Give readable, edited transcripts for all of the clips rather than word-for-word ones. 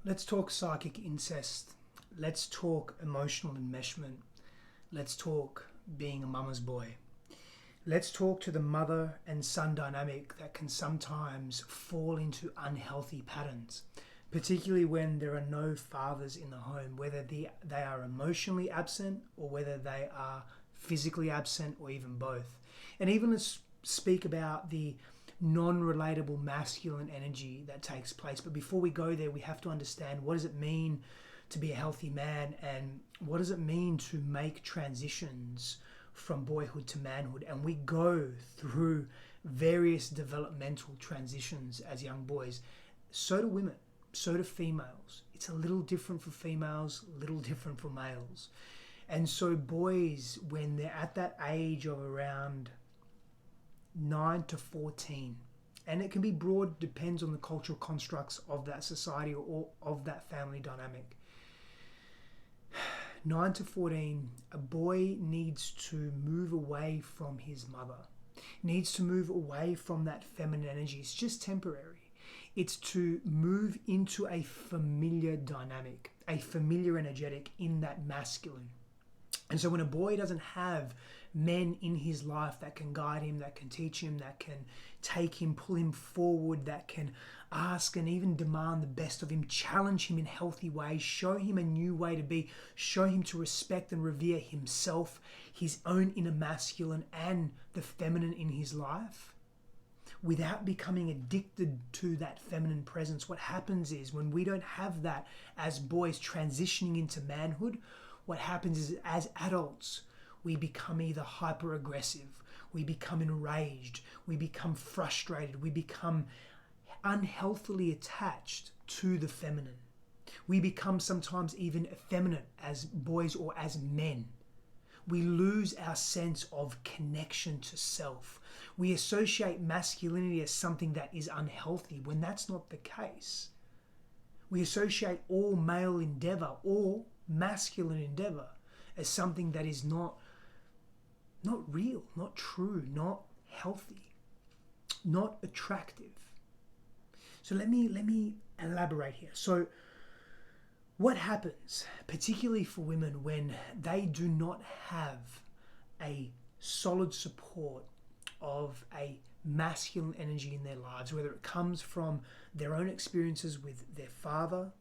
Let's talk psychic incest. Let's talk emotional enmeshment. Let's talk being a mama's boy. Let's talk to the mother and son dynamic that can sometimes fall into unhealthy patterns, particularly when there are no fathers in the home, whether they are emotionally absent or whether they are physically absent or even both. And even let's speak about the non-relatable masculine energy that takes place. But before we go there, we have to understand, what does it mean to be a healthy man, and what does it mean to make transitions from boyhood to manhood? And we go through various developmental transitions as young boys. So do women, so do females. It's a little different for females, a little different for males. And so boys, when they're at that age of around 9 to 14, and it can be broad, depends on the cultural constructs of that society or of that family dynamic. 9 to 14, a boy needs to move away from his mother, needs to move away from that feminine energy. It's just temporary. It's to move into a familiar dynamic, a familiar energetic in that masculine. And so when a boy doesn't have men in his life that can guide him, that can teach him, that can take him, pull him forward, that can ask and even demand the best of him, challenge him in healthy ways, show him a new way to be, show him to respect and revere himself, his own inner masculine and the feminine in his life, without becoming addicted to that feminine presence. What happens is, when we don't have that as boys transitioning into manhood, what happens is, as adults, we become either hyper aggressive, we become enraged, we become frustrated, we become unhealthily attached to the feminine. We become sometimes even effeminate as boys or as men. We lose our sense of connection to self. We associate masculinity as something that is unhealthy when that's not the case. We associate all male endeavor, all masculine endeavor, as something that is not real, not true, not healthy, not attractive. So let me elaborate here. So what happens, particularly for women, when they do not have a solid support of a masculine energy in their lives, whether it comes from their own experiences with their father,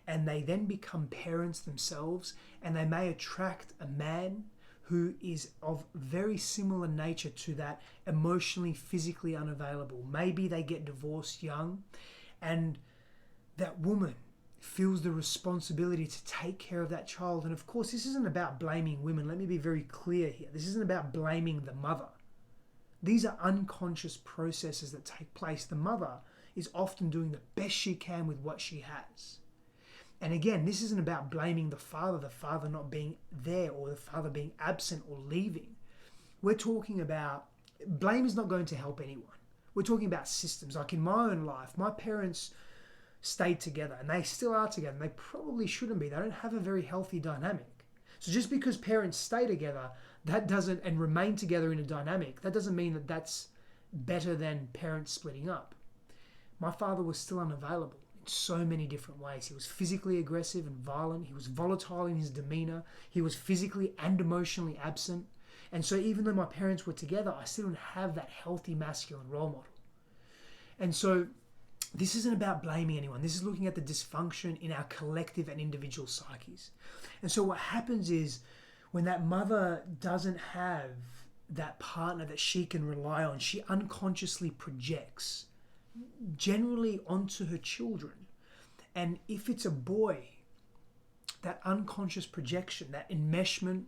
and they then become parents themselves, and they may attract a man who is of very similar nature to that, emotionally, physically unavailable. Maybe they get divorced young, and that woman feels the responsibility to take care of that child. And of course, this isn't about blaming women. Let me be very clear here. This isn't about blaming the mother. These are unconscious processes that take place. The mother is often doing the best she can with what she has. And again, this isn't about blaming the father not being there, or the father being absent or leaving. We're talking about, blame is not going to help anyone. We're talking about systems. Like in my own life, my parents stayed together, and they still are together, and they probably shouldn't be. They don't have a very healthy dynamic. So just because parents stay together, that doesn't, and remain together in a dynamic, that doesn't mean that that's better than parents splitting up. My father was still unavailable in so many different ways. He was physically aggressive and violent. He was volatile in his demeanor. He was physically and emotionally absent. And so even though my parents were together, I still didn't have that healthy masculine role model. And so this isn't about blaming anyone. This is looking at the dysfunction in our collective and individual psyches. And so what happens is, when that mother doesn't have that partner that she can rely on, she unconsciously projects, generally onto her children. And if it's a boy, that unconscious projection, that enmeshment,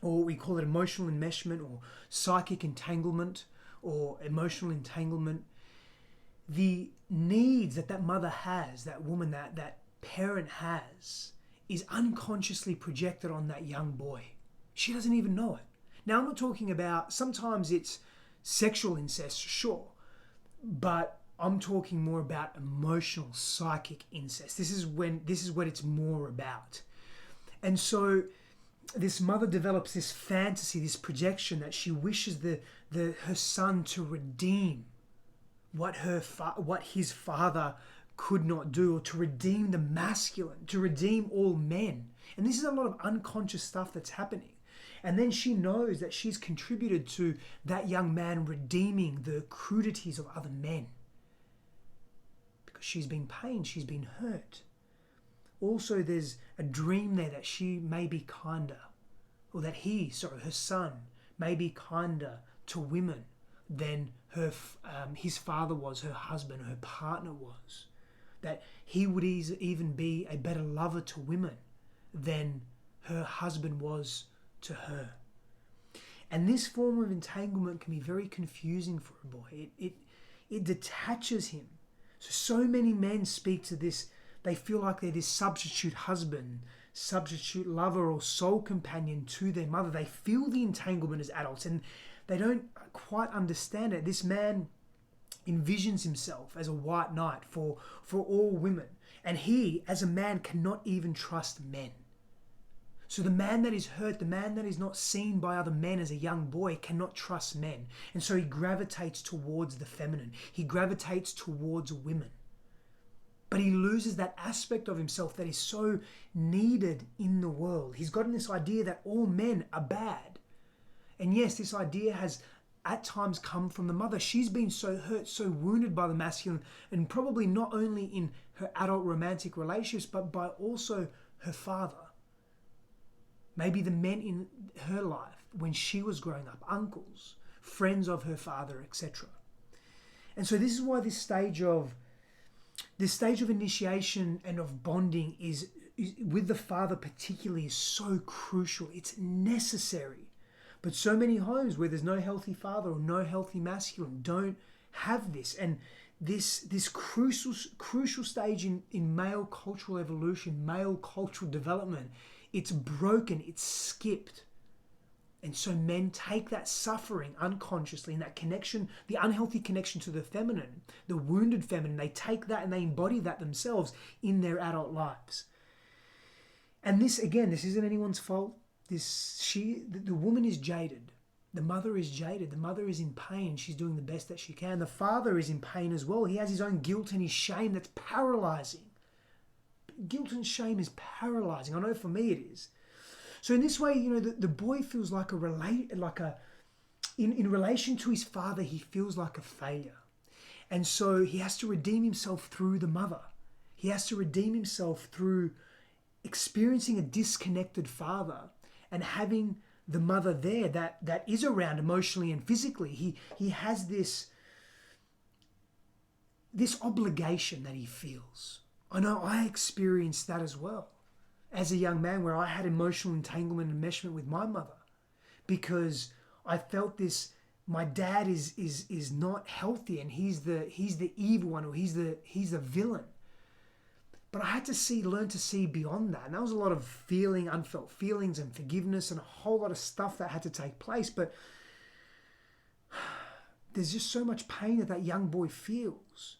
or we call it emotional enmeshment, or psychic entanglement, or emotional entanglement, the needs that mother has, that woman, that parent has, is unconsciously projected on that young boy. She doesn't even know it. Now, I'm not talking about, sometimes it's sexual incest, sure, but I'm talking more about emotional, psychic incest. This is what it's more about. And so this mother develops this fantasy, this projection, that she wishes her son to redeem what his father could not do, or to redeem the masculine, to redeem all men. And this is a lot of unconscious stuff that's happening. And then she knows that she's contributed to that young man redeeming the crudities of other men. Because she's been pained, she's been hurt. Also, there's a dream there that she may be kinder, or that her son, may be kinder to women than his father was, her husband, her partner was. That he would even be a better lover to women than her husband was to her. And this form of entanglement can be very confusing for a boy. It detaches him. So many men speak to this. They feel like they're this substitute husband, substitute lover, or soul companion to their mother. They feel the entanglement as adults, and they don't quite understand it. This man envisions himself as a white knight for all women. And he, as a man, cannot even trust men. So the man that is hurt, the man that is not seen by other men as a young boy, cannot trust men. And so he gravitates towards the feminine. He gravitates towards women. But he loses that aspect of himself that is so needed in the world. He's gotten this idea that all men are bad. And yes, this idea has at times come from the mother. She's been so hurt, so wounded by the masculine, and probably not only in her adult romantic relationships, but by also her father. Maybe the men in her life when she was growing up, uncles, friends of her father, etc. And so this is why this stage of initiation and of bonding is with the father particularly is so crucial. It's necessary. But so many homes where there's no healthy father or no healthy masculine don't have this. And this crucial stage in male cultural evolution, male cultural development, it's broken, it's skipped. And so men take that suffering unconsciously and that connection, the unhealthy connection to the feminine, the wounded feminine, they take that and they embody that themselves in their adult lives. And this, again, this isn't anyone's fault. The woman is jaded. The mother is jaded. The mother is in pain. She's doing the best that she can. The father is in pain as well. He has his own guilt and his shame that's paralyzing. Guilt and shame is paralyzing. I know for me it is. So in this way, the boy feels like in relation to his father, he feels like a failure. And so he has to redeem himself through the mother. He has to redeem himself through experiencing a disconnected father and having the mother there that is around emotionally and physically. He has this obligation that he feels. I know I experienced that as well as a young man, where I had emotional entanglement and enmeshment with my mother because I felt this. My dad is not healthy, and he's the evil one, or he's the villain. But I had to learn to see beyond that, and that was a lot of unfelt feelings, and forgiveness, and a whole lot of stuff that had to take place. But there's just so much pain that young boy feels.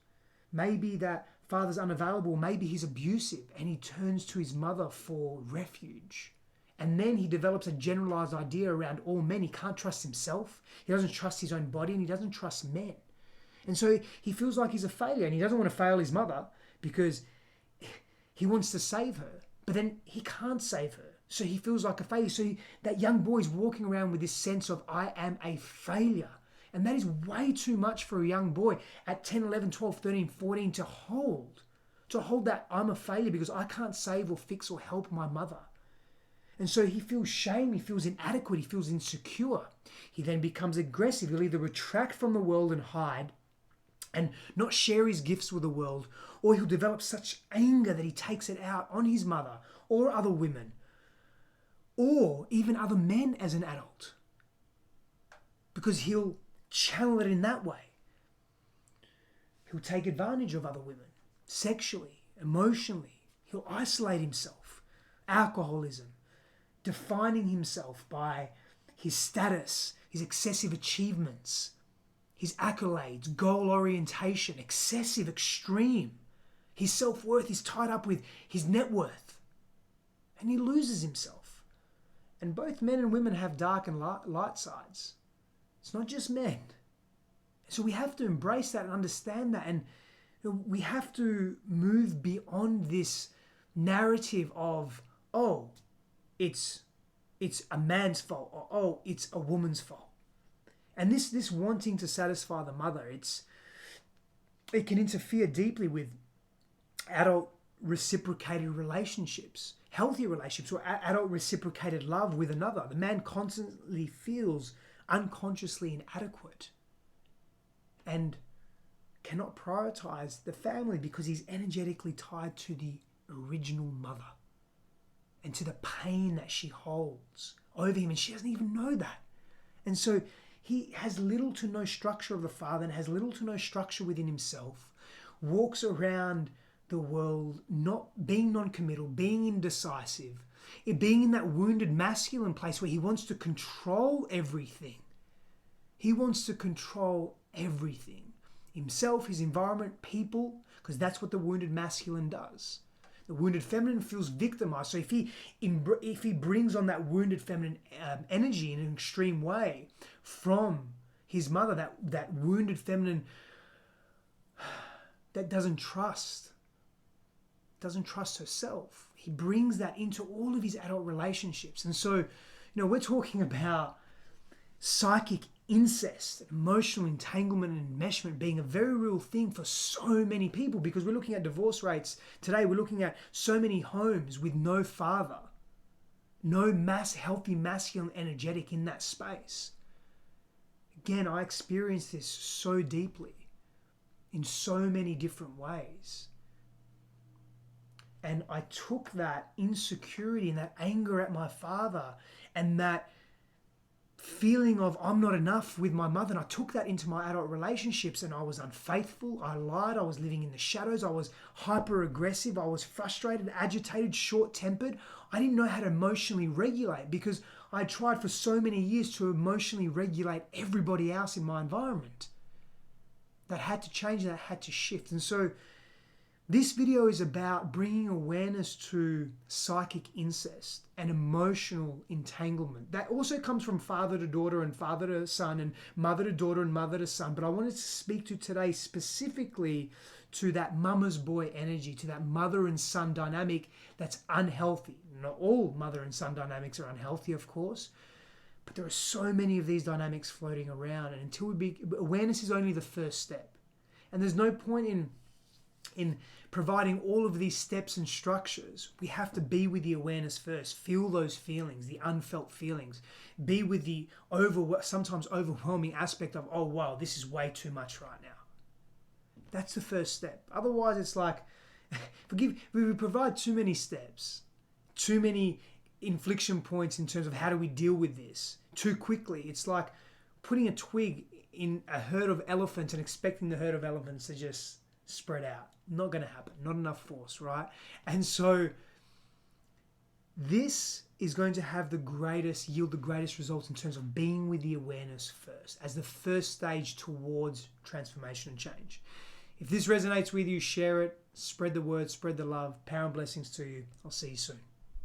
Maybe that father's unavailable, maybe he's abusive, and he turns to his mother for refuge. And then he develops a generalized idea around all men. He can't trust himself, he doesn't trust his own body, and he doesn't trust men. And so he feels like he's a failure, and he doesn't want to fail his mother because he wants to save her, but then he can't save her. So he feels like a failure. So that young boy is walking around with this sense of, I am a failure. And that is way too much for a young boy at 10, 11, 12, 13, 14 to hold that I'm a failure because I can't save or fix or help my mother. And so he feels shame, he feels inadequate, he feels insecure. He then becomes aggressive. He'll either retract from the world and hide and not share his gifts with the world, or he'll develop such anger that he takes it out on his mother or other women, or even other men as an adult, because he'll channel it in that way. He'll take advantage of other women, sexually, emotionally. He'll isolate himself. Alcoholism, defining himself by his status, his excessive achievements, his accolades, goal orientation, excessive, extreme. His self-worth is tied up with his net worth. And he loses himself. And both men and women have dark and light sides. It's not just men. So we have to embrace that and understand that. And We have to move beyond this narrative of, oh, it's a man's fault, or oh, it's a woman's fault. And this wanting to satisfy the mother, it can interfere deeply with adult reciprocated relationships, healthy relationships, or adult reciprocated love with another. The man constantly feels unconsciously inadequate and cannot prioritize the family because he's energetically tied to the original mother and to the pain that she holds over him, and she doesn't even know that. And so he has little to no structure of the father and has little to no structure within himself, walks around the world not being non-committal, being indecisive, being in that wounded masculine place where he wants to control everything. He wants to control everything. Himself, his environment, people, because that's what the wounded masculine does. The wounded feminine feels victimized. So if he brings on that wounded feminine energy in an extreme way from his mother, that wounded feminine that doesn't trust herself, he brings that into all of his adult relationships. And so, we're talking about psychic incest, emotional entanglement and enmeshment being a very real thing for so many people, because we're looking at divorce rates today. We're looking at so many homes with no father, no healthy masculine energetic in that space. Again, I experienced this so deeply in so many different ways. And I took that insecurity and that anger at my father and that feeling of I'm not enough with my mother, and I took that into my adult relationships, and I was unfaithful, I lied, I was living in the shadows, I was hyper aggressive, I was frustrated, agitated, short-tempered. I didn't know how to emotionally regulate because I tried for so many years to emotionally regulate everybody else in my environment. That had to change, that had to shift. And so this video is about bringing awareness to psychic incest and emotional entanglement. That also comes from father to daughter and father to son and mother to daughter and mother to son. But I wanted to speak to today specifically to that mama's boy energy, to that mother and son dynamic that's unhealthy. Not all mother and son dynamics are unhealthy, of course, but there are so many of these dynamics floating around. And awareness is only the first step. And there's no point in providing all of these steps and structures. We have to be with the awareness first. Feel those feelings, the unfelt feelings. Be with the sometimes overwhelming aspect of, oh wow, this is way too much right now. That's the first step. Otherwise, it's like, we provide too many steps, too many inflection points in terms of how do we deal with this too quickly. It's like putting a twig in a herd of elephants and expecting the herd of elephants to just spread out. Not going to happen. Not enough force, right? And so this is going to yield the greatest results in terms of being with the awareness first as the first stage towards transformation and change. If this resonates with you, share it, spread the word, spread the love. Power and blessings to you. I'll see you soon.